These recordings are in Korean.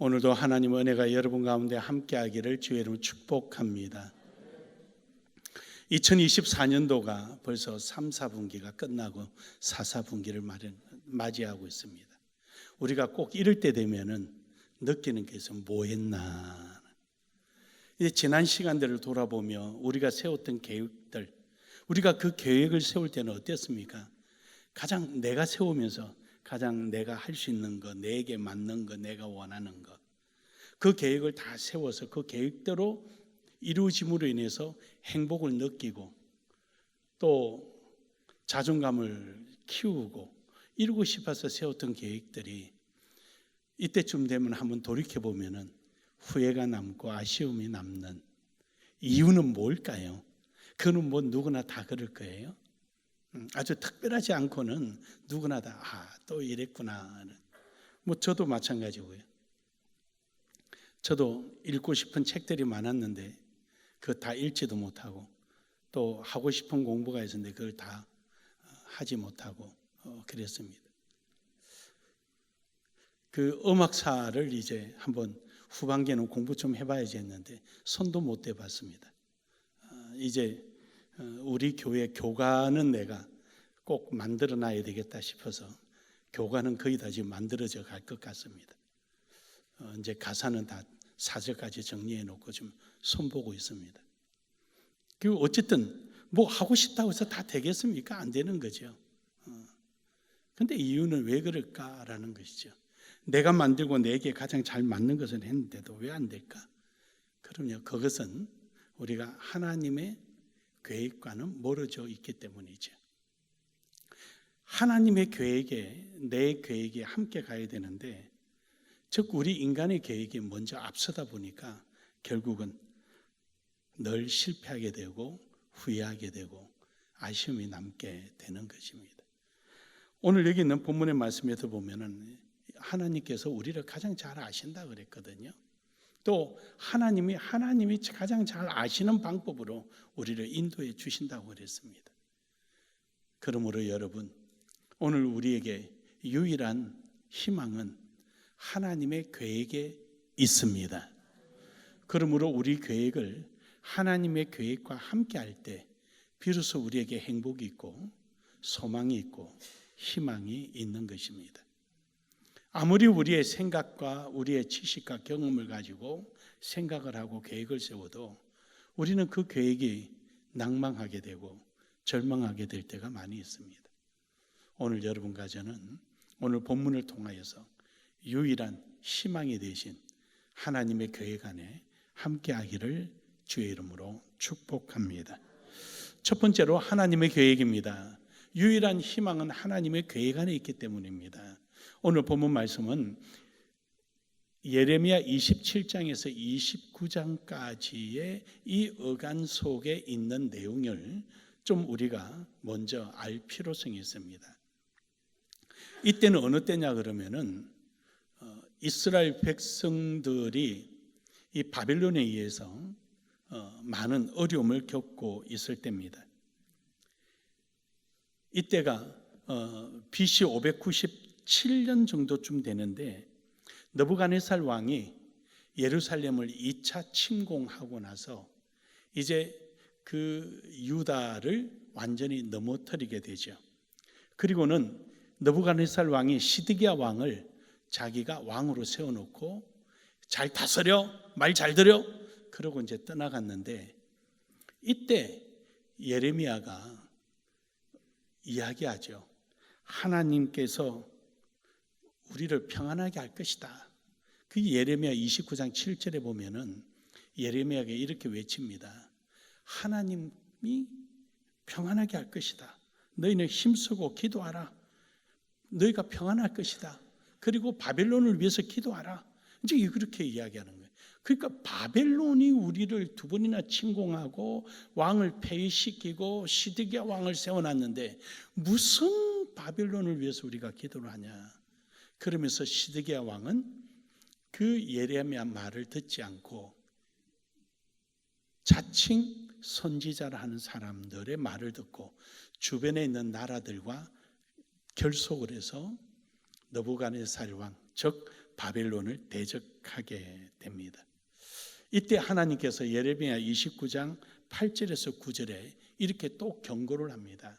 오늘도 하나님 은혜가 여러분 가운데 함께하기를 주의 이름으로 축복합니다. 2024년도가 벌써 3, 4분기가 끝나고 4, 4분기를 맞이하고 있습니다. 우리가 꼭 이럴 때 되면은 느끼는 게 있으면 뭐 했나. 이제 지난 시간들을 돌아보며 우리가 세웠던 계획들, 우리가 그 계획을 세울 때는 어땠습니까? 가장 내가 세우면서 가장 내가 할 수 있는 것, 내게 맞는 것, 내가 원하는 것, 그 계획을 다 세워서 그 계획대로 이루어짐으로 인해서 행복을 느끼고 또 자존감을 키우고 이루고 싶어서 세웠던 계획들이 이때쯤 되면 한번 돌이켜보면 후회가 남고 아쉬움이 남는 이유는 뭘까요? 그는 뭐 누구나 다 그럴 거예요. 아주 특별하지 않고는 누구나 다 또 이랬구나. 뭐 저도 마찬가지고요. 저도 읽고 싶은 책들이 많았는데 그거 다 읽지도 못하고 또 하고 싶은 공부가 있었는데 그걸 다 하지 못하고 그랬습니다. 그 음악사를 이제 한번 후반기에는 공부 좀 해봐야지 했는데 손도 못 대봤습니다. 이제 우리 교회 교관은 내가 꼭 만들어 놔야 되겠다 싶어서 교관은 거의 다 지금 만들어져 갈 것 같습니다. 이제 가사는 다 4절까지 정리해 놓고 좀 손보고 있습니다. 그리고 어쨌든 뭐 하고 싶다고 해서 다 되겠습니까? 안 되는 거죠. 근데 이유는 왜 그럴까라는 것이죠. 내가 만들고 내게 가장 잘 맞는 것을 했는데도 왜 안 될까? 그럼요, 그것은 우리가 하나님의 계획과는 멀어져 있기 때문이죠. 하나님의 계획에 내 계획이 함께 가야 되는데 즉 우리 인간의 계획이 먼저 앞서다 보니까 결국은 늘 실패하게 되고 후회하게 되고 아쉬움이 남게 되는 것입니다. 오늘 여기 있는 본문의 말씀에서 보면은 하나님께서 우리를 가장 잘 아신다 그랬거든요. 또 하나님이 가장 잘 아시는 방법으로 우리를 인도해 주신다고 그랬습니다. 그러므로 여러분, 오늘 우리에게 유일한 희망은 하나님의 계획에 있습니다. 그러므로 우리 계획을 하나님의 계획과 함께 할 때 비로소 우리에게 행복이 있고 소망이 있고 희망이 있는 것입니다. 아무리 우리의 생각과 우리의 지식과 경험을 가지고 생각을 하고 계획을 세워도 우리는 그 계획이 낭망하게 되고 절망하게 될 때가 많이 있습니다. 오늘 여러분과 저는 오늘 본문을 통하여서 유일한 희망이 되신 하나님의 계획 안에 함께하기를 주의 이름으로 축복합니다. 첫 번째로 하나님의 계획입니다. 유일한 희망은 하나님의 계획 안에 있기 때문입니다. 오늘 본문 말씀은 예레미야 27장에서 29장까지의 이 어간 속에 있는 내용을 좀 우리가 먼저 알 필요성이 있습니다. 이때는 어느 때냐 그러면은 이스라엘 백성들이 이 바벨론에 의해서 많은 어려움을 겪고 있을 때입니다. 이때가 BC 597년 정도쯤 되는데 느부갓네살 왕이 예루살렘을 2차 침공하고 나서 이제 그 유다를 완전히 넘어뜨리게 되죠. 그리고는 느부갓네살 왕이 시드기야 왕을 자기가 왕으로 세워놓고 잘 다스려, 말 잘 들여, 그러고 이제 떠나갔는데 이때 예레미야가 이야기하죠. 하나님께서 우리를 평안하게 할 것이다. 그 예레미야 29장 7절에 보면은 예레미야가 이렇게 외칩니다. 하나님이 평안하게 할 것이다. 너희는 힘쓰고 기도하라. 너희가 평안할 것이다. 그리고 바벨론을 위해서 기도하라. 이제 그렇게 이야기하는 거예요. 그러니까 바벨론이 우리를 두 번이나 침공하고 왕을 폐위시키고 시드기야 왕을 세워놨는데 무슨 바벨론을 위해서 우리가 기도를 하냐. 그러면서 시드기야 왕은 그 예레미야 말을 듣지 않고 자칭 선지자라 하는 사람들의 말을 듣고 주변에 있는 나라들과 결속을 해서 느부갓네살 왕, 즉 바벨론을 대적하게 됩니다. 이때 하나님께서 예레미야 29장 8절에서 9절에 이렇게 또 경고를 합니다.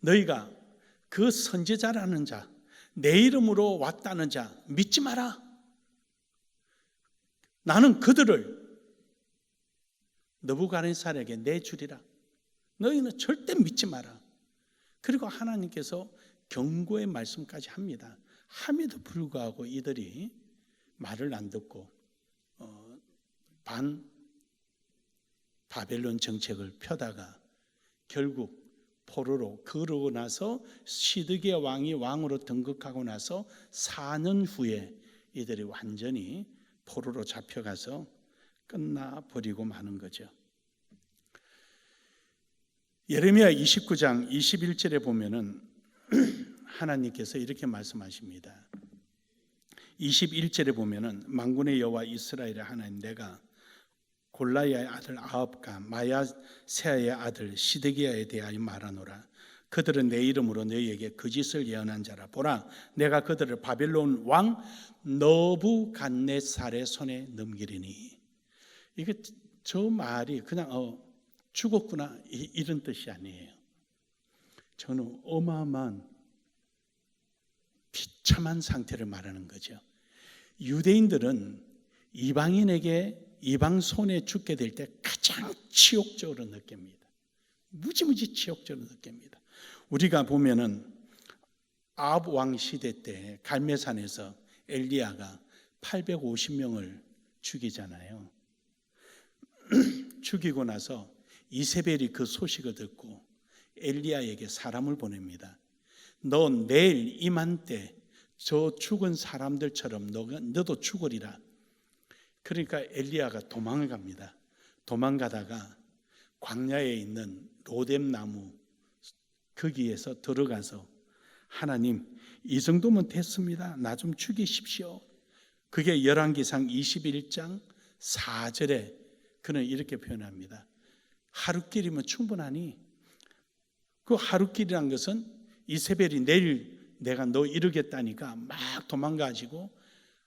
너희가 그 선지자라는 자, 내 이름으로 왔다는 자 믿지 마라. 나는 그들을 느부갓네살에게 내주리라. 너희는 절대 믿지 마라. 그리고 하나님께서 경고의 말씀까지 합니다. 함에도 불구하고 이들이 말을 안 듣고 반 바벨론 정책을 펴다가 결국 포로로 그러고 나서 시드기야 왕이 왕으로 등극하고 나서 4년 후에 이들이 완전히 포로로 잡혀가서 끝나버리고 마는 거죠. 예레미야 29장 21절에 보면은 하나님께서 이렇게 말씀하십니다. 21절에 보면은 만군의 여호와 이스라엘의 하나님 내가 골라야의 아들 아합과 마야세아의 아들 시드기야에 대하여 말하노라. 그들은 내 이름으로 너희에게 거짓을 예언한 자라. 보라, 내가 그들을 바벨론 왕 느부갓네살의 손에 넘기리니. 이게 저 말이 그냥 죽었구나 이런 뜻이 아니에요. 저는 어마어마한 비참한 상태를 말하는 거죠. 유대인들은 이방 손에 죽게 될 때 가장 치욕적으로 느낍니다. 무지무지 치욕적으로 느낍니다. 우리가 보면은 아합 왕 시대 때 갈멜산에서 엘리야가 850명을 죽이잖아요. 죽이고 나서 이세벨이 그 소식을 듣고 엘리야에게 사람을 보냅니다. 너 내일 이맘때 저 죽은 사람들처럼 너도 죽으리라. 그러니까 엘리야가 도망을 갑니다. 도망가다가 광야에 있는 로뎀나무 거기에서 들어가서 하나님 이 정도면 됐습니다. 나 좀 죽이십시오. 그게 열왕기상 21장 4절에 그는 이렇게 표현합니다. 하루길이면 충분하니. 그 하루길이란 것은 이세벨이 내일 내가 너 이루겠다니까 막 도망가지고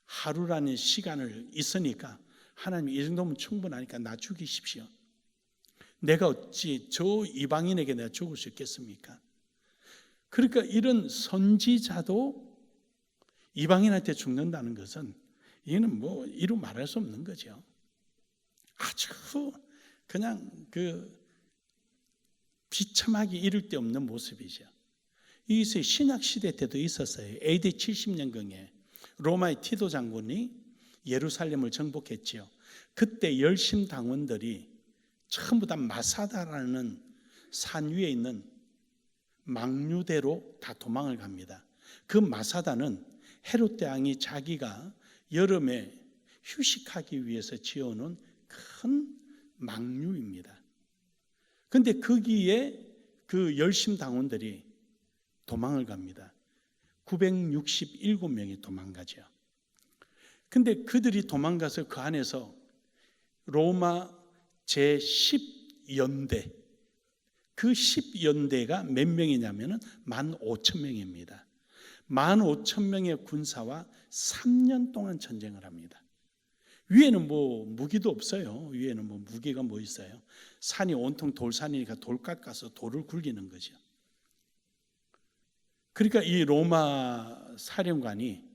하루라는 시간을 있으니까 하나님 이 정도면 충분하니까 나 죽이십시오. 내가 어찌 저 이방인에게 내가 죽을 수 있겠습니까? 그러니까 이런 선지자도 이방인한테 죽는다는 것은 이는 뭐 이루 말할 수 없는 거죠. 아주 그냥 비참하기 이를 데 없는 모습이죠. 이것이 신약 시대 때도 있었어요. AD 70년경에 로마의 티도 장군이 예루살렘을 정복했지요. 그때 열심 당원들이 전부 다 마사다라는 산 위에 있는 망류대로 다 도망을 갑니다. 그 마사다는 헤롯 대왕이 자기가 여름에 휴식하기 위해서 지어놓은 큰 망류입니다. 그런데 거기에 그 열심 당원들이 도망을 갑니다. 967명이 도망가죠. 근데 그들이 도망가서 그 안에서 로마 제10연대, 그 10연대가 몇 명이냐면 15,000명입니다. 15,000명의 군사와 3년 동안 전쟁을 합니다. 위에는 뭐 무기도 없어요. 위에는 뭐 무기가 뭐 있어요. 산이 온통 돌산이니까 돌 깎아서 돌을 굴리는 거죠. 그러니까 이 로마 사령관이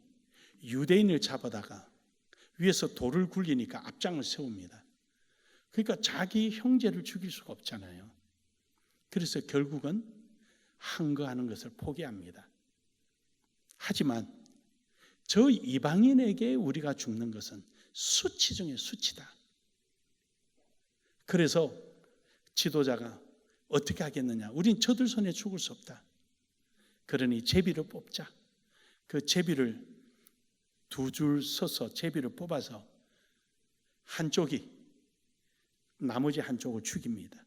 유대인을 잡아다가 위에서 돌을 굴리니까 앞장을 세웁니다. 그러니까 자기 형제를 죽일 수가 없잖아요. 그래서 결국은 항거하는 것을 포기합니다. 하지만 저 이방인에게 우리가 죽는 것은 수치 중에 수치다. 그래서 지도자가 어떻게 하겠느냐? 우린 저들 손에 죽을 수 없다. 그러니 제비를 뽑자. 그 제비를 두 줄 서서 제비를 뽑아서 한쪽이 나머지 한쪽을 죽입니다.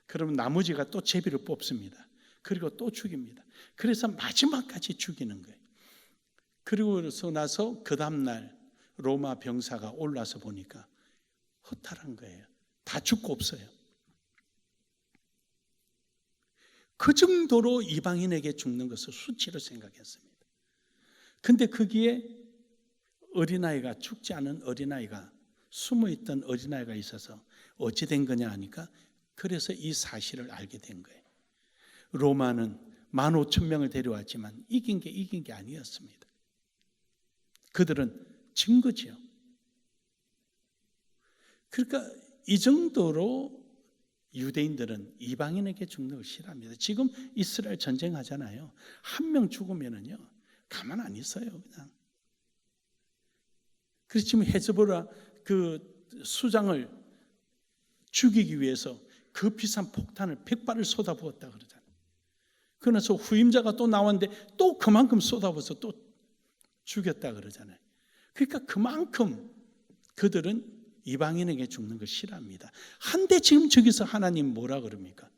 그러면 나머지가 또 제비를 뽑습니다. 그리고 또 죽입니다. 그래서 마지막까지 죽이는 거예요. 그리고서 나서 그 다음날 로마 병사가 올라서 보니까 허탈한 거예요. 다 죽고 없어요. 그 정도로 이방인에게 죽는 것을 수치로 생각했습니다. 근데 거기에 어린아이가, 죽지 않은 어린아이가, 숨어있던 어린아이가 있어서 어찌 된 거냐 하니까 그래서 이 사실을 알게 된 거예요. 로마는 15,000명을 데려왔지만 이긴 게 아니었습니다. 그들은 진 거죠. 그러니까 이 정도로 유대인들은 이방인에게 죽는 걸 싫어합니다. 지금 이스라엘 전쟁하잖아요. 한 명 죽으면은요 가만 안 있어요, 그냥. 그래서 지금 헤즈볼라 그 수장을 죽이기 위해서 그 비싼 폭탄을 100발을 쏟아부었다 그러잖아요. 그러면서 후임자가 또 나왔는데 또 그만큼 쏟아부어서 또 죽였다 그러잖아요. 그러니까 그만큼 그들은 이방인에게 죽는 걸 싫어합니다. 한데 지금 저기서 하나님 뭐라 그럽니까?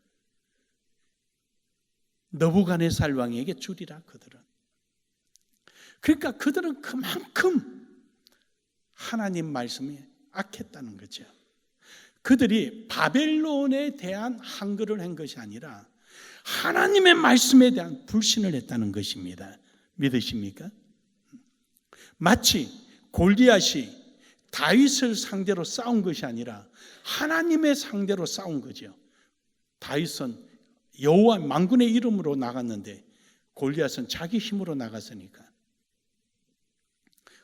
느부갓네살 왕에게 주리라 그들은. 그러니까 그들은 그만큼 하나님 말씀에 악했다는 거죠. 그들이 바벨론에 대한 한글을 한 것이 아니라 하나님의 말씀에 대한 불신을 했다는 것입니다. 믿으십니까? 마치 골리앗이 다윗을 상대로 싸운 것이 아니라 하나님의 상대로 싸운 거죠. 다윗은 여호와 만군의 이름으로 나갔는데 골리앗은 자기 힘으로 나갔으니까.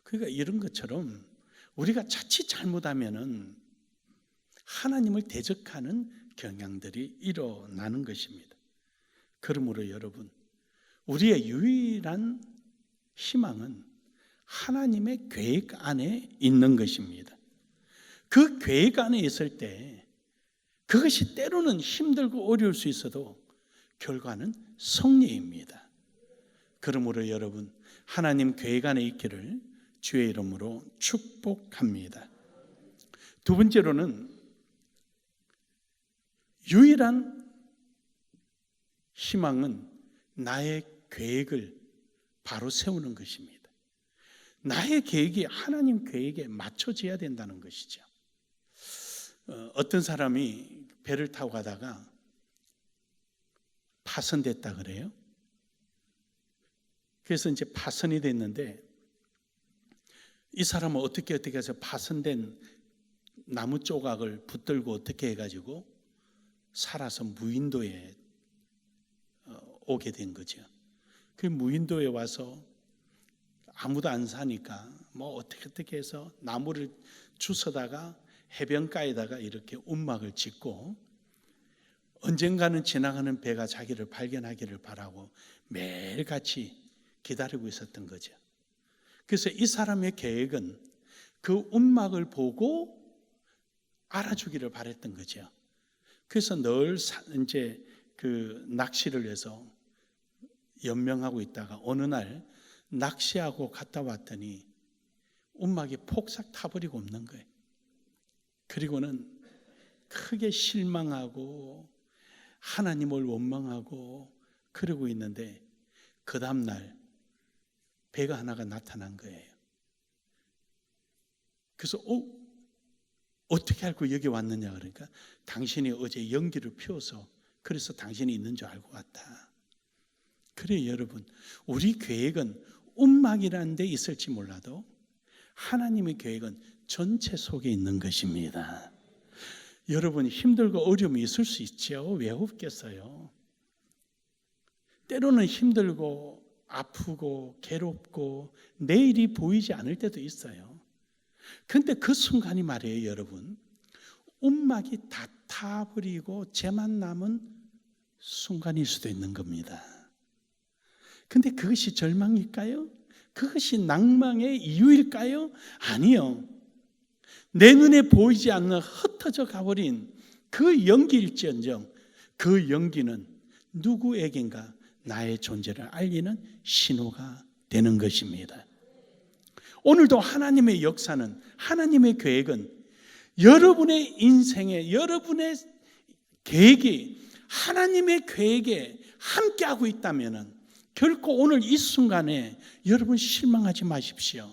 그러니까 이런 것처럼 우리가 자칫 잘못하면은 하나님을 대적하는 경향들이 일어나는 것입니다. 그러므로 여러분, 우리의 유일한 희망은 하나님의 계획 안에 있는 것입니다. 그 계획 안에 있을 때 그것이 때로는 힘들고 어려울 수 있어도 결과는 승리입니다. 그러므로 여러분, 하나님 계획 안에 있기를 주의 이름으로 축복합니다. 두 번째로는 유일한 희망은 나의 계획을 바로 세우는 것입니다. 나의 계획이 하나님 계획에 맞춰져야 된다는 것이죠. 어떤 사람이 배를 타고 가다가 파손됐다 그래요. 그래서 이제 파손이 됐는데 이 사람은 어떻게 해서 파손된 나무 조각을 붙들고 어떻게 해가지고 살아서 무인도에 오게 된 거죠. 그 무인도에 와서 아무도 안 사니까 뭐 어떻게 해서 나무를 주워다가 해변가에다가 이렇게 움막을 짓고 언젠가는 지나가는 배가 자기를 발견하기를 바라고 매일같이 기다리고 있었던 거죠. 그래서 이 사람의 계획은 그 움막을 보고 알아주기를 바랬던 거죠. 그래서 늘 이제 그 낚시를 해서 연명하고 있다가 어느 날 낚시하고 갔다 왔더니 움막이 폭삭 타버리고 없는 거예요. 그리고는 크게 실망하고 하나님을 원망하고 그러고 있는데 그 다음날 배가 하나가 나타난 거예요. 그래서 어떻게 알고 여기 왔느냐 그러니까 당신이 어제 연기를 피워서 그래서 당신이 있는 줄 알고 왔다. 그래요 여러분, 우리 계획은 움막이라는 데 있을지 몰라도 하나님의 계획은 전체 속에 있는 것입니다. 여러분 힘들고 어려움이 있을 수 있죠. 왜 없겠어요? 때로는 힘들고 아프고 괴롭고 내일이 보이지 않을 때도 있어요. 그런데 그 순간이 말이에요 여러분, 움막이 다 타버리고 죄만 남은 순간일 수도 있는 겁니다. 근데 그것이 절망일까요? 그것이 낭망의 이유일까요? 아니요. 내 눈에 보이지 않는 흩어져 가버린 그 연기일지언정 그 연기는 누구에겐가 나의 존재를 알리는 신호가 되는 것입니다. 오늘도 하나님의 역사는, 하나님의 계획은 여러분의 인생에, 여러분의 계획이 하나님의 계획에 함께하고 있다면 결코 오늘 이 순간에 여러분 실망하지 마십시오.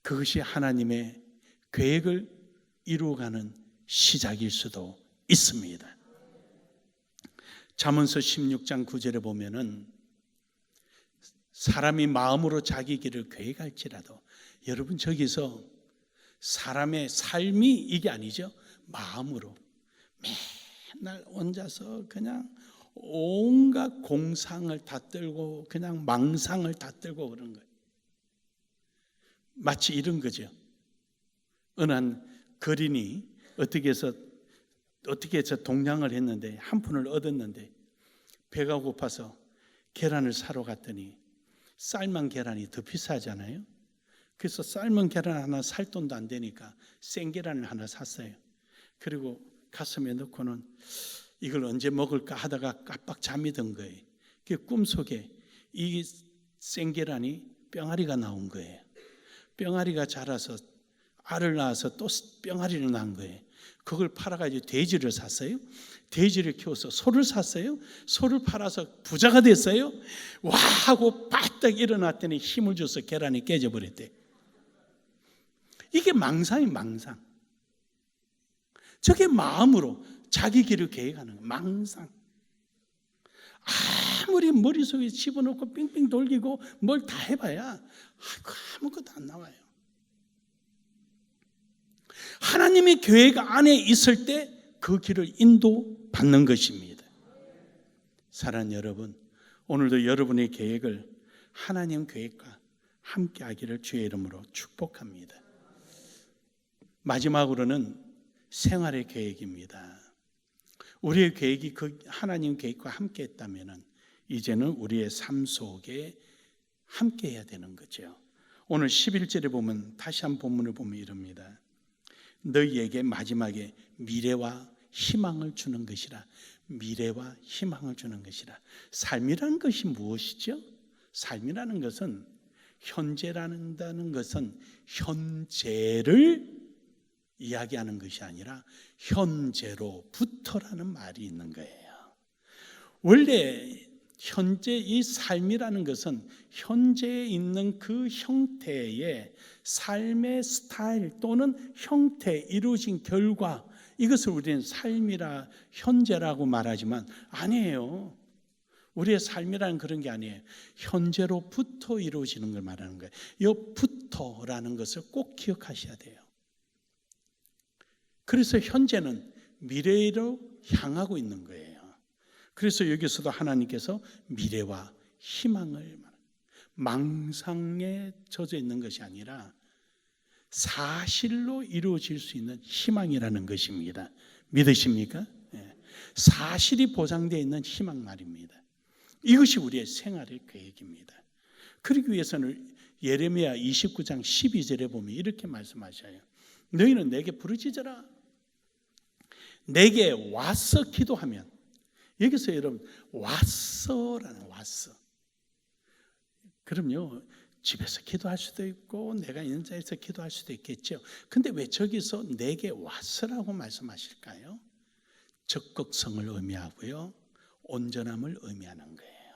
그것이 하나님의 계획을 이루어가는 시작일 수도 있습니다. 잠언서 16장 9절에 보면은 사람이 마음으로 자기 길을 계획할지라도 여러분 저기서 사람의 삶이 이게 아니죠. 마음으로 맨날 혼자서 그냥 온갖 공상을 다 떨고 그냥 망상을 다 떨고 그런 거예요. 마치 이런 거죠. 어느 한 거린이 어떻게 해서 동냥을 했는데 한 푼을 얻었는데 배가 고파서 계란을 사러 갔더니 삶은 계란이 더 비싸잖아요. 그래서 삶은 계란 하나 살 돈도 안 되니까 생 계란을 하나 샀어요. 그리고 가슴에 넣고는 이걸 언제 먹을까 하다가 깜빡 잠이 든 거예요. 그 꿈속에 이 생 계란이 뿅아리가 나온 거예요. 뿅아리가 자라서 알을 낳아서 또 뿅아리를 낳은 거예요. 그걸 팔아가지고 돼지를 샀어요. 돼지를 키워서 소를 샀어요. 소를 팔아서 부자가 됐어요. 와 하고 바짝 일어났더니 힘을 줘서 계란이 깨져버렸대. 이게 망상이 망상. 저게 마음으로 자기 길을 계획하는 거예요. 망상. 아무리 머릿속에 집어넣고 빙빙 돌리고 뭘 다 해봐야 아무것도 안 나와요. 하나님의 계획 안에 있을 때 그 길을 인도받는 것입니다. 사랑하는 여러분, 오늘도 여러분의 계획을 하나님 계획과 함께 하기를 주의 이름으로 축복합니다. 마지막으로는 생활의 계획입니다. 우리의 계획이 그 하나님 계획과 함께 했다면 이제는 우리의 삶 속에 함께 해야 되는 거죠. 오늘 11절에 보면 다시 한 본문을 보면 이럽니다. 너희에게 마지막에 미래와 희망을 주는 것이라. 미래와 희망을 주는 것이라. 삶이라는 것이 무엇이죠? 삶이라는 것은 현재라는 것은 현재를 이야기하는 것이 아니라 현재로부터라는 말이 있는 거예요. 원래 현재 이 삶이라는 것은 현재에 있는 그 형태의 삶의 스타일 또는 형태, 이루어진 결과, 이것을 우리는 삶이라 현재라고 말하지만 아니에요. 우리의 삶이라는 그런 게 아니에요. 현재로부터 이루어지는 걸 말하는 거예요. 이 부터라는 것을 꼭 기억하셔야 돼요. 그래서 현재는 미래로 향하고 있는 거예요. 그래서 여기서도 하나님께서 미래와 희망을 망상에 젖어 있는 것이 아니라 사실로 이루어질 수 있는 희망이라는 것입니다. 믿으십니까? 사실이 보장되어 있는 희망 말입니다. 이것이 우리의 생활의 계획입니다. 그러기 위해서는 예레미야 29장 12절에 보면 이렇게 말씀하셔요. 너희는 내게 부르짖어라. 내게 와서 기도하면. 여기서 여러분 왔어라는 왔어. 그럼요. 집에서 기도할 수도 있고 내가 있는 자리에서 기도할 수도 있겠죠. 근데 왜 저기서 내게 왔어라고 말씀하실까요? 적극성을 의미하고요. 온전함을 의미하는 거예요.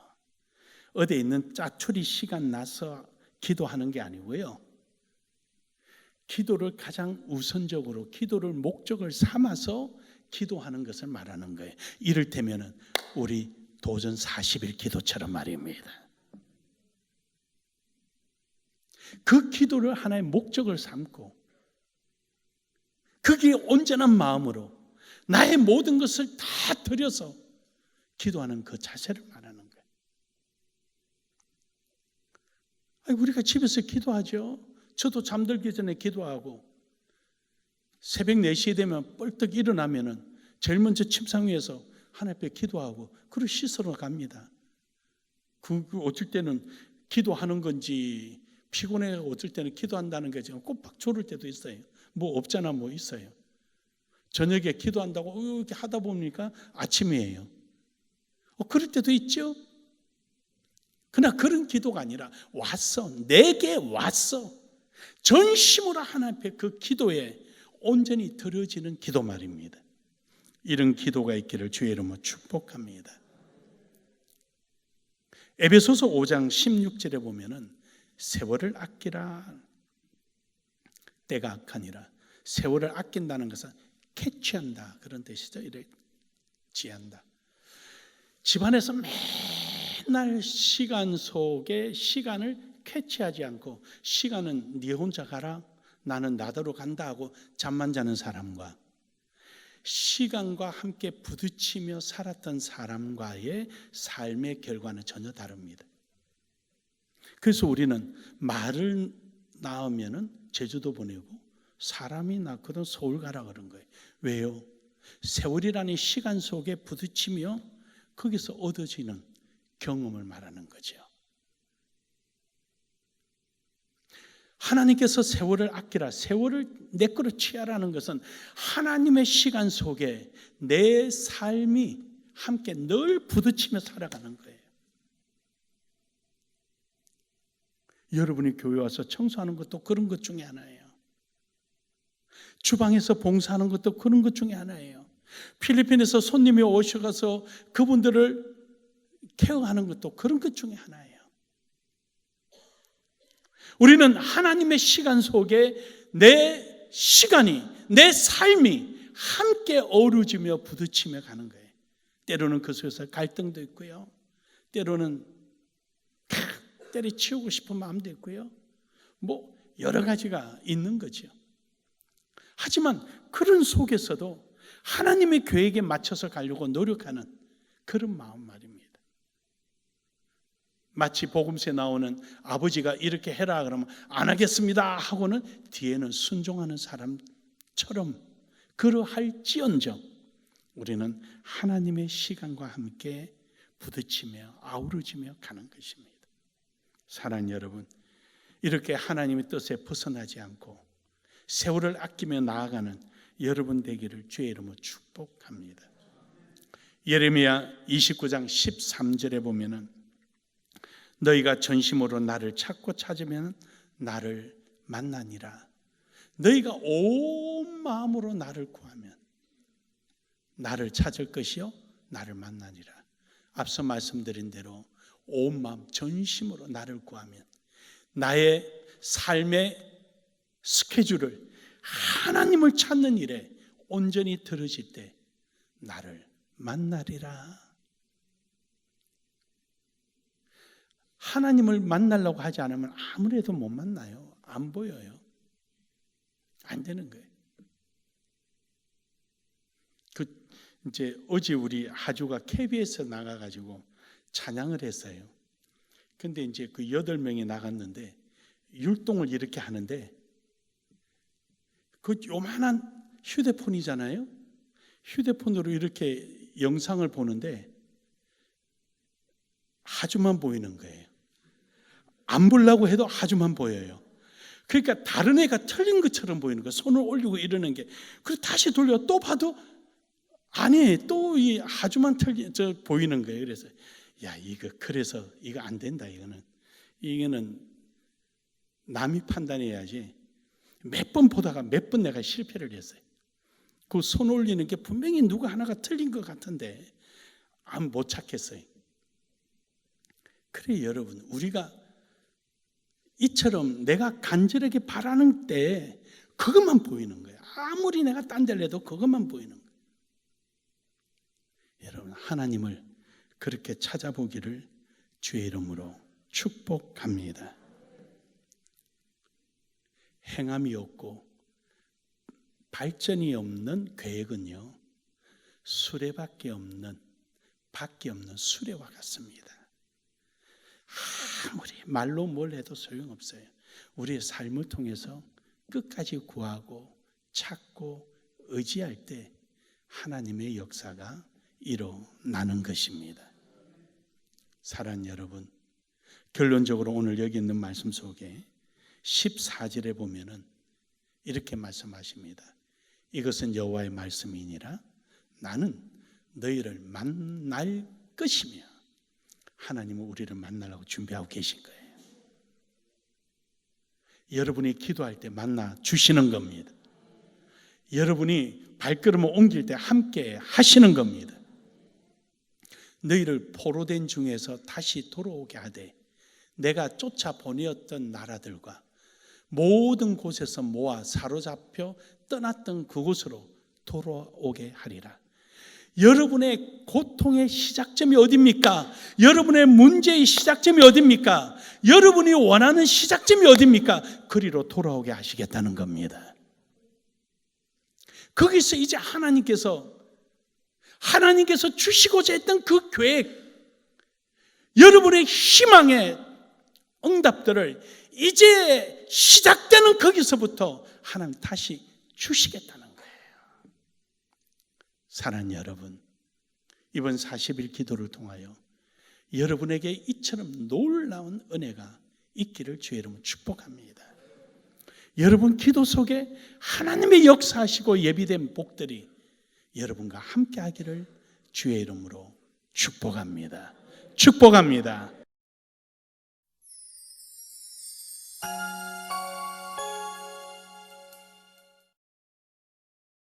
어디에 있는 짜투리 시간 나서 기도하는 게 아니고요. 기도를 가장 우선적으로 기도를 목적을 삼아서 기도하는 것을 말하는 거예요. 이를테면 우리 도전 40일 기도처럼 말입니다. 그 기도를 하나의 목적을 삼고 거기에 온전한 마음으로 나의 모든 것을 다 드려서 기도하는 그 자세를 말하는 거예요. 우리가 집에서 기도하죠. 저도 잠들기 전에 기도하고 새벽 4시에 되면 뻘떡 일어나면은 제일 먼저 침상 위에서 하나님 앞에 기도하고 그리고 씻으러 갑니다. 그 어쩔 때는 기도하는 건지 피곤해 어쩔 때는 기도한다는 게 지금 꼬박 졸을 때도 있어요. 뭐 없잖아 뭐 있어요. 저녁에 기도한다고 이렇게 하다 보니까 아침이에요. 그럴 때도 있죠. 그러나 그런 기도가 아니라 왔어. 내게 왔어. 전심으로 하나님 앞에 그 기도에 온전히 드려지는 기도 말입니다. 이런 기도가 있기를 주의 이름으로 축복합니다. 에베소서 5장 16절에 보면은 세월을 아끼라. 때가 악하니라. 세월을 아낀다는 것은 캐치한다 그런 뜻이죠. 이래 지한다. 집안에서 맨날 시간 속에 시간을 캐치하지 않고 시간은 네 혼자 가라, 나는 나더러 간다 하고 잠만 자는 사람과 시간과 함께 부딪히며 살았던 사람과의 삶의 결과는 전혀 다릅니다. 그래서 우리는 말을 낳으면 제주도 보내고 사람이 낳거든 서울 가라 그런 거예요. 왜요? 세월이라는 시간 속에 부딪히며 거기서 얻어지는 경험을 말하는 거죠. 하나님께서 세월을 아끼라, 세월을 내 거로 취하라는 것은 하나님의 시간 속에 내 삶이 함께 늘 부딪히며 살아가는 거예요. 여러분이 교회 와서 청소하는 것도 그런 것 중에 하나예요. 주방에서 봉사하는 것도 그런 것 중에 하나예요. 필리핀에서 손님이 오셔서 그분들을 케어하는 것도 그런 것 중에 하나예요. 우리는 하나님의 시간 속에 내 시간이, 내 삶이 함께 어우러지며 부딪히며 가는 거예요. 때로는 그 속에서 갈등도 있고요. 때로는 때려치우고 싶은 마음도 있고요. 뭐 여러 가지가 있는 거죠. 하지만 그런 속에서도 하나님의 계획에 맞춰서 가려고 노력하는 그런 마음 말입니다. 마치 복음서에 나오는 아버지가 이렇게 해라 그러면 안 하겠습니다 하고는 뒤에는 순종하는 사람처럼 그러할지언정 우리는 하나님의 시간과 함께 부딪히며 아우러지며 가는 것입니다. 사랑하는 여러분, 이렇게 하나님의 뜻에 벗어나지 않고 세월을 아끼며 나아가는 여러분 되기를 주의 이름으로 축복합니다. 예레미야 29장 13절에 보면은 너희가 전심으로 나를 찾고 찾으면 나를 만나니라. 너희가 온 마음으로 나를 구하면 나를 찾을 것이요 나를 만나니라. 앞서 말씀드린 대로 온 마음 전심으로 나를 구하면 나의 삶의 스케줄을 하나님을 찾는 일에 온전히 들어질 때 나를 만나리라. 하나님을 만나려고 하지 않으면 아무래도 못 만나요. 안 보여요. 안 되는 거예요. 이제 어제 우리 하주가 KBS 나가가지고 찬양을 했어요. 근데 이제 그 8명이 나갔는데 율동을 이렇게 하는데 그 요만한 휴대폰이잖아요. 휴대폰으로 이렇게 영상을 보는데 하주만 보이는 거예요. 안 보려고 해도 하주만 보여요. 그러니까 다른 애가 틀린 것처럼 보이는 거예요. 손을 올리고 이러는 게. 그리고 다시 돌려 또 봐도 아니 또 이 하주만 보이는 거예요. 그래서 야 그래서 이거 안 된다. 이거는 남이 판단해야지. 몇 번 보다가 몇 번 내가 실패를 했어요. 그 손 올리는 게 분명히 누가 하나가 틀린 것 같은데 못 찾겠어요. 그래 여러분, 우리가 이처럼 내가 간절하게 바라는 때 그것만 보이는 거예요. 아무리 내가 딴 데를 해도 그것만 보이는 거예요. 여러분, 하나님을 그렇게 찾아보기를 주의 이름으로 축복합니다. 행함이 없고 발전이 없는 계획은요, 수레밖에 없는 수레와 같습니다. 아무리 말로 뭘 해도 소용없어요. 우리의 삶을 통해서 끝까지 구하고 찾고 의지할 때 하나님의 역사가 일어나는 것입니다. 사랑하는 여러분, 결론적으로 오늘 여기 있는 말씀 속에 14절에 보면은 이렇게 말씀하십니다. 이것은 여호와의 말씀이니라. 나는 너희를 만날 것이며. 하나님은 우리를 만나려고 준비하고 계신 거예요. 여러분이 기도할 때 만나 주시는 겁니다. 여러분이 발걸음을 옮길 때 함께 하시는 겁니다. 너희를 포로된 중에서 다시 돌아오게 하되 내가 쫓아 보내었던 나라들과 모든 곳에서 모아 사로잡혀 떠났던 그곳으로 돌아오게 하리라. 여러분의 고통의 시작점이 어디입니까? 여러분의 문제의 시작점이 어디입니까? 여러분이 원하는 시작점이 어디입니까? 그리로 돌아오게 하시겠다는 겁니다. 거기서 이제 하나님께서 주시고자 했던 그 계획, 여러분의 희망의 응답들을 이제 시작되는 거기서부터 하나님 다시 주시겠다는 거예요. 사랑하는 여러분, 이번 40일 기도를 통하여 여러분에게 이처럼 놀라운 은혜가 있기를 주의 이름으로 축복합니다. 여러분 기도 속에 하나님의 역사하시고 예비된 복들이 여러분과 함께 하기를 주의 이름으로 축복합니다. 축복합니다.